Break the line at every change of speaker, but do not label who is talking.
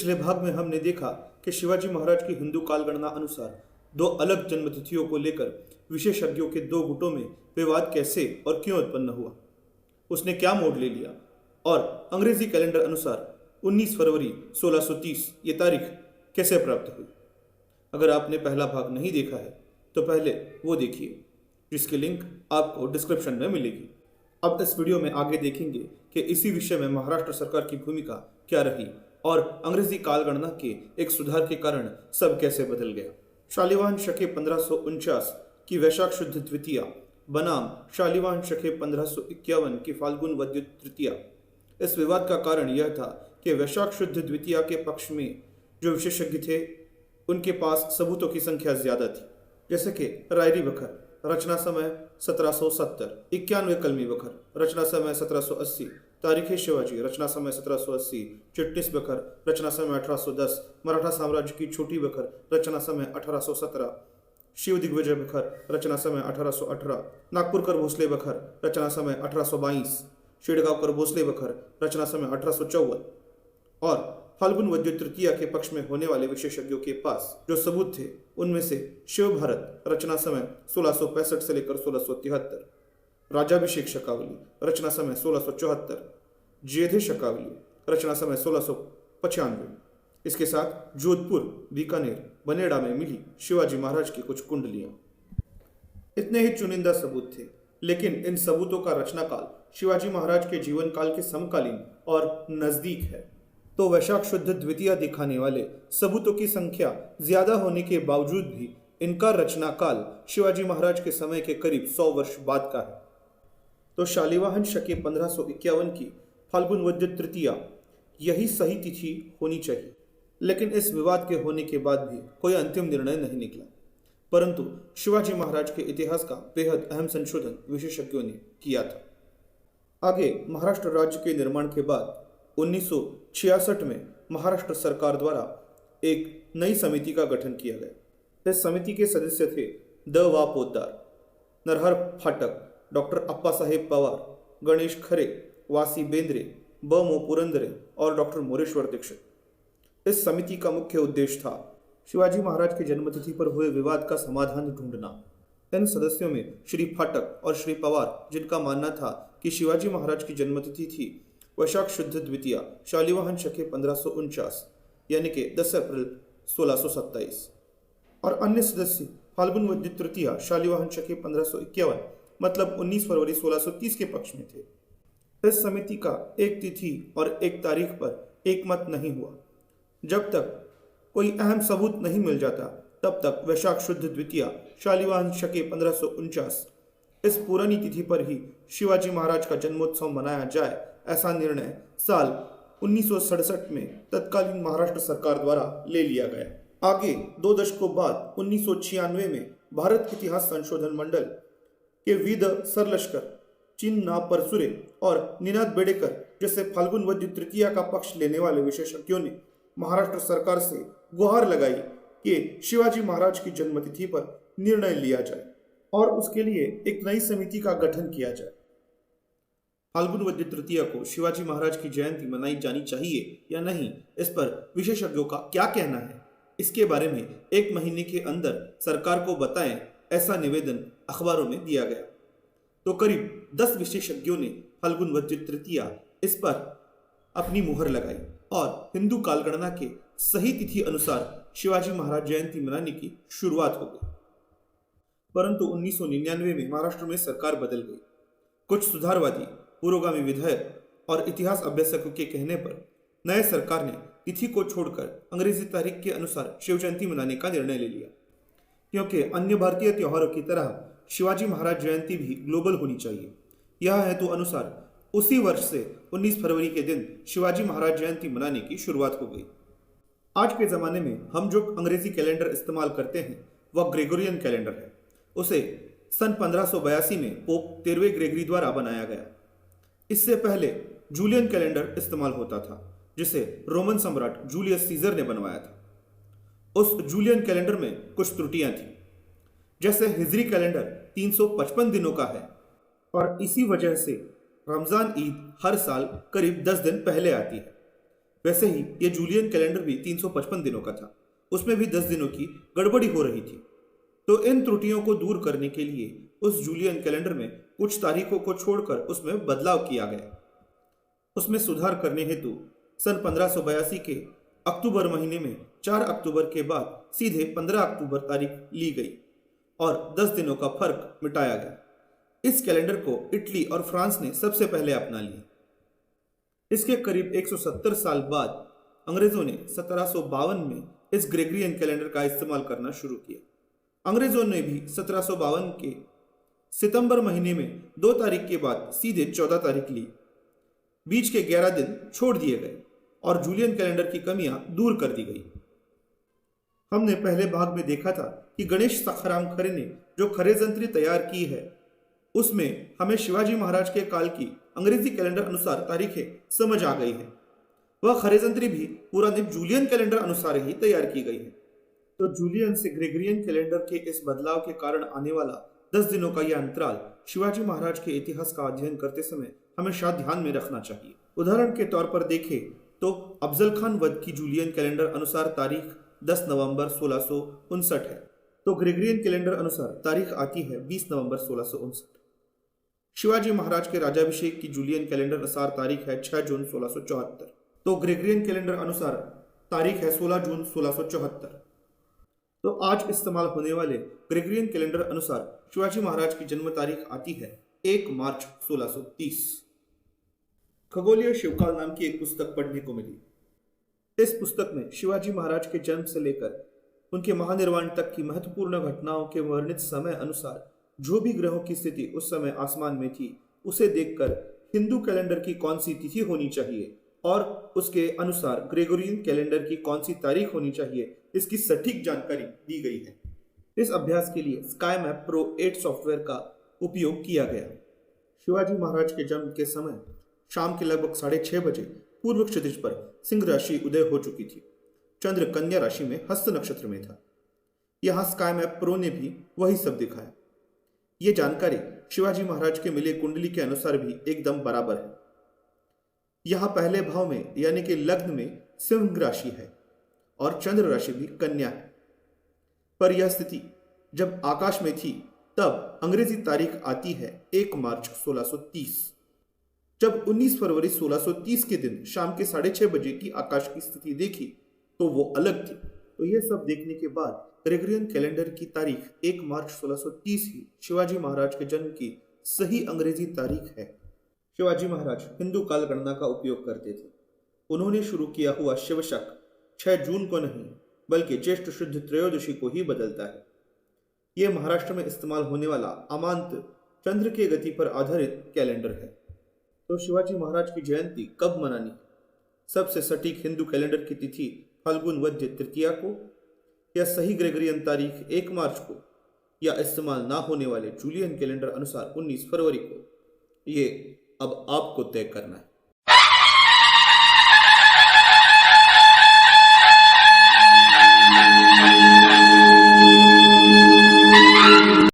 पिछले भाग में हमने देखा कि शिवाजी महाराज की हिंदू कालगणना अनुसार दो अलग जन्मतिथियों को लेकर विशेषज्ञों के दो गुटों में विवाद कैसे और क्यों उत्पन्न हुआ, उसने क्या मोड़ ले लिया और अंग्रेजी कैलेंडर अनुसार 19 फरवरी 1630 ये तारीख कैसे प्राप्त हुई। अगर आपने पहला भाग नहीं देखा है तो पहले वो देखिए, जिसकी लिंक आपको डिस्क्रिप्शन में मिलेगी। अब इस वीडियो में आगे देखेंगे कि इसी विषय में महाराष्ट्र सरकार की भूमिका क्या रही और अंग्रेजी कालगणना के एक सुधार के कारण सब कैसे बदल गया। शालिवाहन शके 1549 की वैशाख शुद्ध द्वितीया बनाम शालिवाहन शके 1551 की फाल्गुन वद्य तृतीया। इस विवाद का कारण यह था कि वैशाख शुद्ध द्वितीया के पक्ष में जो विशेषज्ञ थे उनके पास सबूतों की संख्या ज्यादा थी, जैसे कि रायरी बखर रचना समय 1770, 91 कलमी बखर रचना समय 1780, तारीखे शिवाजी रचना समय 1780, चिटनिस बखर रचना समय 1810, मराठा साम्राज्य की छोटी बखर रचना समय 1817, शिव दिग्विजय बखर रचना समय 1818, नागपुरकर भोसले बखर रचना समय 1822, शेडगांवकर भोसले बखर रचना समय 1854 और फाल्गुन वद्य तृतीया के पक्ष में होने वाले विशेषज्ञों के पास जो सबूत थे उनमें से शिव भारत रचना समय 1665 से लेकर 1673, राजाभिषेक शकावली रचना समय 1674, जेधे शकावली रचना समय 1695। इसके साथ जोधपुर, बीकानेर, बनेड़ा में मिली शिवाजी महाराज की कुछ कुंडलियां। इतने ही चुनिंदा सबूत थे, लेकिन इन सबूतों का रचनाकाल शिवाजी महाराज के जीवन काल के समकालीन और नजदीक है, तो वैशाख शुद्ध द्वितीया दिखाने वाले सबूतों की संख्या ज्यादा होने के बावजूद भी इनका रचनाकाल शिवाजी महाराज के समय के करीब 100 वर्ष बाद का है। तो शालिवाहन शके 1551 की फाल्गुन वद्य तृतीया यही सही तिथि होनी चाहिए, लेकिन इस विवाद के होने के बाद भी कोई अंतिम निर्णय नहीं निकला। परंतु शिवाजी महाराज के इतिहास का बेहद अहम संशोधन विशेषज्ञों ने किया था। आगे महाराष्ट्र राज्य के निर्माण के बाद 1966 में महाराष्ट्र सरकार द्वारा एक नई समिति का गठन किया गया। इस समिति के सदस्य थे द वा पोद्दार, नरहर फाटक, डॉक्टर अप्पासाहेब पवार, गणेश खरे, वासी बेंद्रे, ब मो पुरंदरे और डॉक्टर मोरेश्वर दीक्षित। इस समिति का मुख्य उद्देश्य था शिवाजी महाराज की जन्मतिथि पर हुए विवाद का समाधान ढूंढना। इन सदस्यों में श्री फाटक और श्री पवार, जिनका मानना था कि शिवाजी महाराज की जन्मतिथि थी वैशाख शुद्ध द्वितीया शालिवाहन शके 1549 यानी कि 10 अप्रैल 1627, और अन्य सदस्य फाल्गुन वद्य तृतीया शालिवाहन शके 1551 मतलब 19 फरवरी 1630 के पक्ष में थे। इस समिति का एक तिथि और एक तारीख पर एक मत नहीं हुआ। जब तक कोई अहम सबूत नहीं मिल जाता तब तक वैशाख शुद्ध द्वितीया शालिवाहन शके 1549 इस पुरानी तिथि पर ही शिवाजी महाराज का जन्मोत्सव मनाया जाए, ऐसा निर्णय साल 1967 में तत्कालीन महाराष्ट्र सरकार द्वारा ले लिया गया। आगे 2 दशकों बाद 1996 में भारत इतिहास संशोधन मंडल के वीद सरलश्कर, चिन्ना परसुरे और निनाद बेडेकर जैसे फाल्गुन वद्य तृतीया का पक्ष लेने वाले विशेषज्ञों ने महाराष्ट्र सरकार से गुहार लगाई कि शिवाजी महाराज की जन्मतिथि पर निर्णय लिया जाए और उसके लिए एक नई समिति का गठन किया जाए। फाल्गुन वद्य तृतीया को शिवाजी महाराज की जयंती मनाई जानी चाहिए या नहीं, इस पर विशेषज्ञों का क्या कहना है, इसके बारे में 1 महीने के अंदर सरकार को बताएं, ऐसा निवेदन अखबारों में दिया गया। तो करीब 10 विशेषज्ञों ने फाल्गुन वद्य तृतीया इस पर अपनी मुहर लगाई और हिंदू कालगणना के सही तिथि अनुसार शिवाजी महाराज जयंती मनाने की शुरुआत हो गई। परंतु 1999 में महाराष्ट्र में सरकार बदल गई। कुछ सुधारवादी, पुरोगामी विधायक और इतिहास अभ्यासकों के कहने पर नए सरकार ने तिथि को छोड़कर अंग्रेजी तारीख के अनुसार शिव जयंती मनाने का निर्णय ले लिया, क्योंकि अन्य भारतीय त्योहारों की तरह शिवाजी महाराज जयंती भी ग्लोबल होनी चाहिए। यह हेतु अनुसार उसी वर्ष से 19 फरवरी के दिन शिवाजी महाराज जयंती मनाने की शुरुआत हो गई। आज के जमाने में हम जो अंग्रेजी कैलेंडर इस्तेमाल करते हैं वह ग्रेगोरियन कैलेंडर है। उसे सन 1582 में पोप 13वें ग्रेगरी द्वारा बनाया गया। इससे पहले जूलियन कैलेंडर इस्तेमाल होता था, जिसे रोमन सम्राट जूलियस सीजर ने बनवाया था। उस जूलियन कैलेंडर में कुछ त्रुटियां थी, जैसे हिजरी कैलेंडर 355 दिनों का है और इसी वजह से रमजान ईद हर साल करीब 10 दिन पहले आती है, वैसे ही ये जूलियन कैलेंडर भी 355 दिनों का था, उसमें भी 10 दिनों की गड़बड़ी हो रही थी। तो इन त्रुटियों को दूर करने के लिए उस जूलियन कैलेंडर में कुछ तारीखों को छोड़कर उसमें बदलाव किया गया। उसमें सुधार करने हेतु सन 1582 के अक्टूबर महीने में 4 अक्टूबर के बाद सीधे 15 अक्टूबर तारीख ली गई और 10 दिनों का फर्क मिटाया गया। इस कैलेंडर को इटली और फ्रांस ने सबसे पहले अपना लिया। इसके करीब 170 साल बाद अंग्रेजों ने 1752 में इस ग्रेगरियन कैलेंडर का इस्तेमाल करना शुरू किया। अंग्रेजों ने भी 1752 के सितंबर महीने में 2 तारीख के बाद सीधे 14 तारीख ली। बीच के 11 दिन छोड़ दिए गए और जूलियन कैलेंडर की कमियां दूर कर दी गई। हमने पहले भाग में देखा था कि गणेश सखाराम खरे ने जो खरेजंत्री तैयार की है उसमें हमें शिवाजी महाराज के काल की अंग्रेजी कैलेंडर अनुसार तारीखें समझ आ गई है। वह खरेजंत्री भी पुराने जूलियन कैलेंडर अनुसार ही तैयार की गई है। तो जूलियन से ग्रेगरियन कैलेंडर के इस बदलाव के कारण आने वाला 10 दिनों का यह अंतराल शिवाजी महाराज के इतिहास का अध्ययन करते समय हमेशा ध्यान में रखना चाहिए। उदाहरण के तौर पर देखें तो अफजल खान वध की जूलियन कैलेंडर अनुसार तारीख 10 नवंबर 1659 है, तो ग्रेगरियन कैलेंडर अनुसार तारीख आती है 20 नवंबर 1659। शिवाजी महाराज के राज्याभिषेक की जूलियन कैलेंडर अनुसार तारीख है 6 जून 1674, तो ग्रेगरियन कैलेंडर अनुसार तारीख है 16 जून 1674। तो आज इस्तेमाल होने वाले ग्रेगरियन कैलेंडर अनुसार शिवाजी महाराज की जन्म तारीख आती है 1 मार्च 1630। खगोलीय शिवकाल नाम की एक पुस्तक पढ़ने को मिली। इस पुस्तक में शिवाजी महाराज के जन्म से लेकर उनके महानिर्वाण तक की महत्वपूर्ण घटनाओं के वर्णित समय अनुसार जो भी ग्रहों की स्थिति उस समय आसमान में थी उसे देखकर हिंदू कैलेंडर की कौन सी तिथि होनी चाहिए और उसके अनुसार ग्रेगोरियन कैलेंडर की कौन सी तारीख होनी चाहिए, इसकी सटीक जानकारी दी गई है। इस अभ्यास के लिए स्काई मैप प्रो 8 सॉफ्टवेयर का उपयोग किया गया। शिवाजी महाराज के जन्म के समय शाम के लगभग 6:30 बजे पूर्व क्षितिज पर सिंह राशि उदय हो चुकी थी। चंद्र कन्या राशि में हस्त नक्षत्र में था। यहाँ स्काई मैप प्रो ने भी वही सब दिखाया। ये जानकारी शिवाजी महाराज के मिले कुंडली के अनुसार भी एकदम बराबर है। यहाँ पहले भाव में यानी कि लग्न में सिंह राशि है और चंद्र राशि भी कन्या है। पर यह स्थिति जब आकाश में थी तब अंग्रेजी तारीख आती है 1 मार्च 1630। जब 19 फरवरी 1630 के दिन शाम के 6:30 बजे की आकाश की स्थिति देखी तो वो अलग थी। तो यह सब देखने के बाद ग्रेगरियन कैलेंडर की तारीख 1 मार्च 1630 ही शिवाजी महाराज के जन्म की सही अंग्रेजी तारीख है। शिवाजी महाराज हिंदू काल गणना का उपयोग करते थे। उन्होंने शुरू किया हुआ शिवशक 6 जून को नहीं बल्कि ज्येष्ठ शुद्ध त्रयोदशी को ही बदलता है। यह महाराष्ट्र में इस्तेमाल होने वाला अमांत चंद्र के गति पर आधारित कैलेंडर है। तो शिवाजी महाराज की जयंती कब मनानी? सबसे सटीक हिंदू कैलेंडर की तिथि फाल्गुन वद्य तृतीया को, या सही ग्रेगरियन तारीख 1 मार्च को, या इस्तेमाल ना होने वाले जूलियन कैलेंडर अनुसार 19 फरवरी को, ये अब आपको तय करना है।